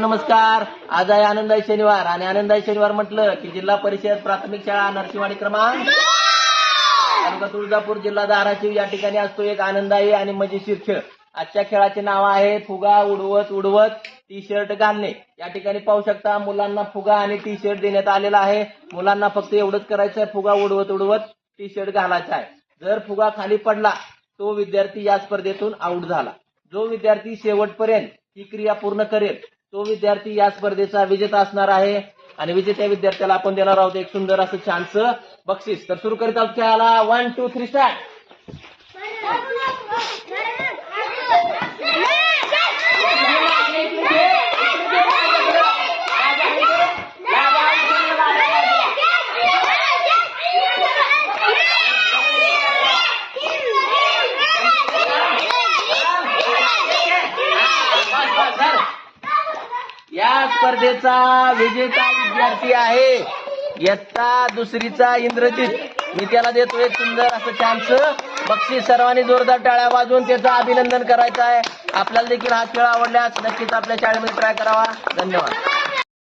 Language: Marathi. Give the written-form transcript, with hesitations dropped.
नमस्कार. आज आहे आनंदाई शनिवार आणि आनंदाई शनिवार म्हटलं की जिल्हा परिषद प्राथमिक शाळा नरसिंहवाडी क्रमांक तालुका तुळजापूर जिल्हा धाराशिव या ठिकाणी असतो एक आनंदाई आणि मजेशीर खेळ. आजच्या खेळाचे नाव आहे फुगा उडवत उडवत टी शर्ट घालणे. या ठिकाणी पाहू शकता मुलांना फुगा आणि टी शर्ट देण्यात आलेला आहे. मुलांना फक्त एवढंच करायचं आहे, फुगा उडवत उडवत टी शर्ट घालायचा आहे. जर फुगा खाली पडला तो विद्यार्थी या स्पर्धेतून आउट झाला. जो विद्यार्थी शेवटपर्यंत ही क्रिया पूर्ण करेल तो विद्यार्थी या स्पर्धेचा विजेता असणार आहे आणि विजेत्या विद्यार्थ्याला आपण देणार आहोत एक सुंदर असं छानसं बक्षीस. तर सुरू करीत आहोत खेळाला. 1 2 3 स्टार्ट. या स्पर्धेचा विजेता विद्यार्थी आहे इयत्ता दुसरीचा इंद्रजित. मी त्याला देतो एक सुंदर असं छानसं बक्षीस. सर्वांनी जोरदार टाळ्या वाजवून त्याचं अभिनंदन करायचं आहे. आपल्याला देखील हा खेळ आवडल्यास नक्कीच आपल्या शाळेमध्ये ट्राय करावा. धन्यवाद.